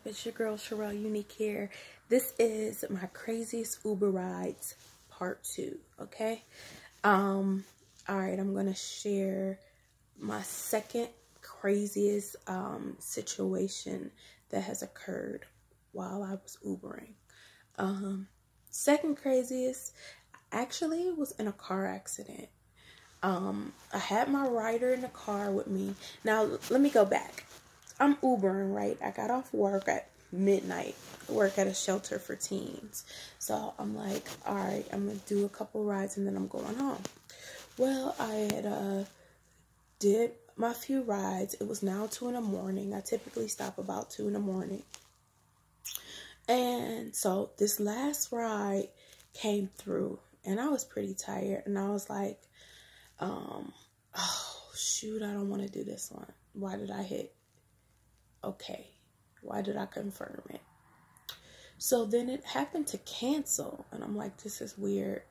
It's your girl Sherelle Unique here. This is my craziest Uber rides part 2. Okay. Alright, I'm gonna share my second craziest situation that has occurred while I was Ubering. Second craziest actually was in a car accident. I had my rider in the car with me. Now let me go back. I'm Ubering, right? I got off work at midnight. I work at a shelter for teens. So I'm like, all right, I'm going to do a couple rides and then I'm going home. Well, I had did my few rides. It was now 2 in the morning. I typically stop about 2 in the morning. And so this last ride came through and I was pretty tired. And I was like, oh, shoot, I don't want to do this one. Why did I hit? Okay, why did I confirm it? So then it happened to cancel, and I'm like, this is weird.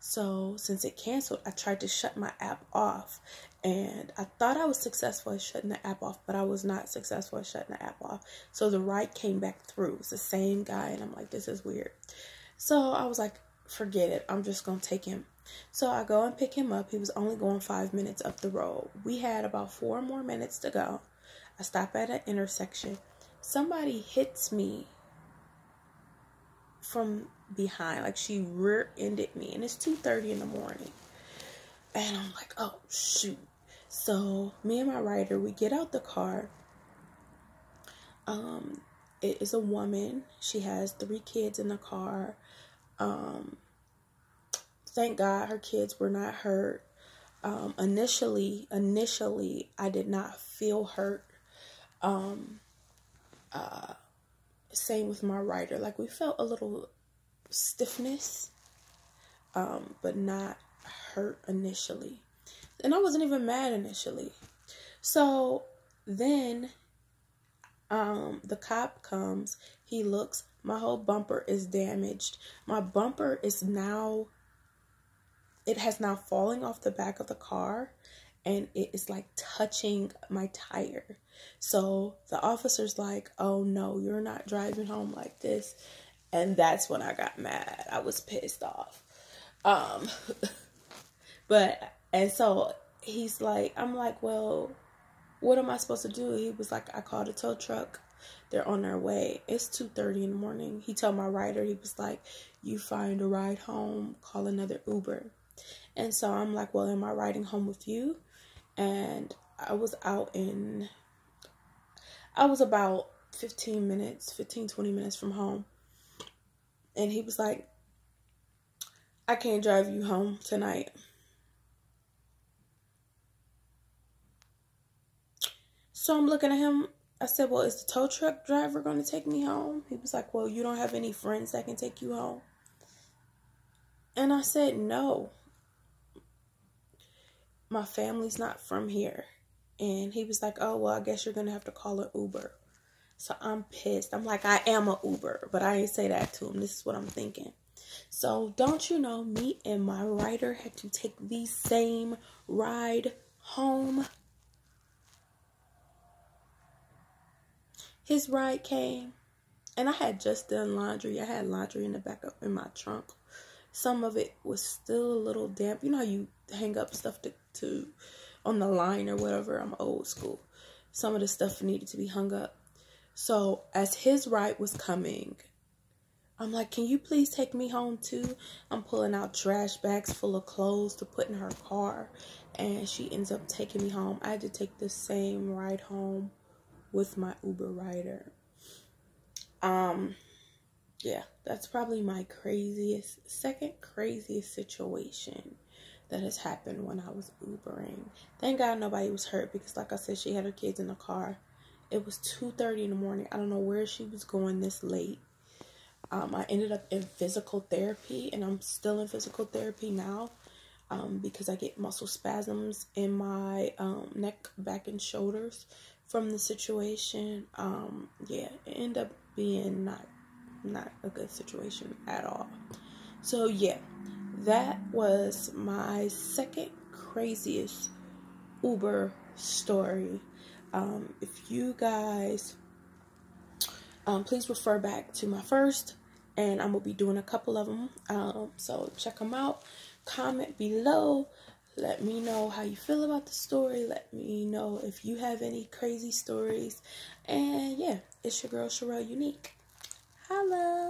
So since it canceled, I tried to shut my app off, and I thought I was successful at shutting the app off, but I was not successful at shutting the app off. So the ride came back through. It's the same guy, and I'm like, this is weird. So I was like, forget it. I'm just going to take him. So I go and pick him up. He was only going 5 minutes up the road. We had about 4 more minutes to go. I stop at an intersection. Somebody hits me from behind. Like she rear-ended me. And it's 2:30 in the morning. And I'm like, oh, shoot. So me and my rider, we get out the car. It is a woman. She has 3 kids in the car. Thank God her kids were not hurt. Initially, I did not feel hurt. Same with my rider. Like we felt a little stiffness, but not hurt initially. And I wasn't even mad initially. So then, the cop comes, he looks, my whole bumper is damaged. My bumper is now, it has now fallen off the back of the car. And it is like touching my tire. So the officer's like, oh no, you're not driving home like this. And that's when I got mad. I was pissed off. And so he's like, I'm like, well, what am I supposed to do? He was like, I called a tow truck. They're on their way. It's 2:30 in the morning. He told my rider, he was like, you find a ride home, call another Uber. And so I'm like, well, am I riding home with you? And I was about 20 minutes from home. And he was like, I can't drive you home tonight. So I'm looking at him. I said, well, is the tow truck driver going to take me home? He was like, well, you don't have any friends that can take you home? And I said, no. My family's not from here. And he was like, oh, well, I guess you're going to have to call an Uber. So I'm pissed. I'm like, I am an Uber. But I didn't say that to him. This is what I'm thinking. So don't you know, me and my rider had to take the same ride home. His ride came. And I had just done laundry. I had laundry in the back up in my trunk. Some of it was still a little damp. You know how you hang up stuff to on the line or whatever. I'm old school. Some of the stuff needed to be hung up. So as his ride was coming, I'm like, can you please take me home too? I'm pulling out trash bags full of clothes to put in her car. And she ends up taking me home. I had to take the same ride home with my Uber rider. Yeah, that's probably my second craziest situation that has happened when I was Ubering. Thank God nobody was hurt because, like I said, she had her kids in the car. It was 2:30 in the morning. I don't know where she was going this late. I ended up in physical therapy, and I'm still in physical therapy now because I get muscle spasms in my neck, back, and shoulders from the situation. Yeah, it ended up being not a good situation at all. So yeah, that was my second craziest Uber story. If you guys Please refer back to my first, and I'm going to be doing a couple of them. So check them out. Comment below. Let me know how you feel about the story. Let me know if you have any crazy stories. And yeah, it's your girl Sherelle Unique. Holla!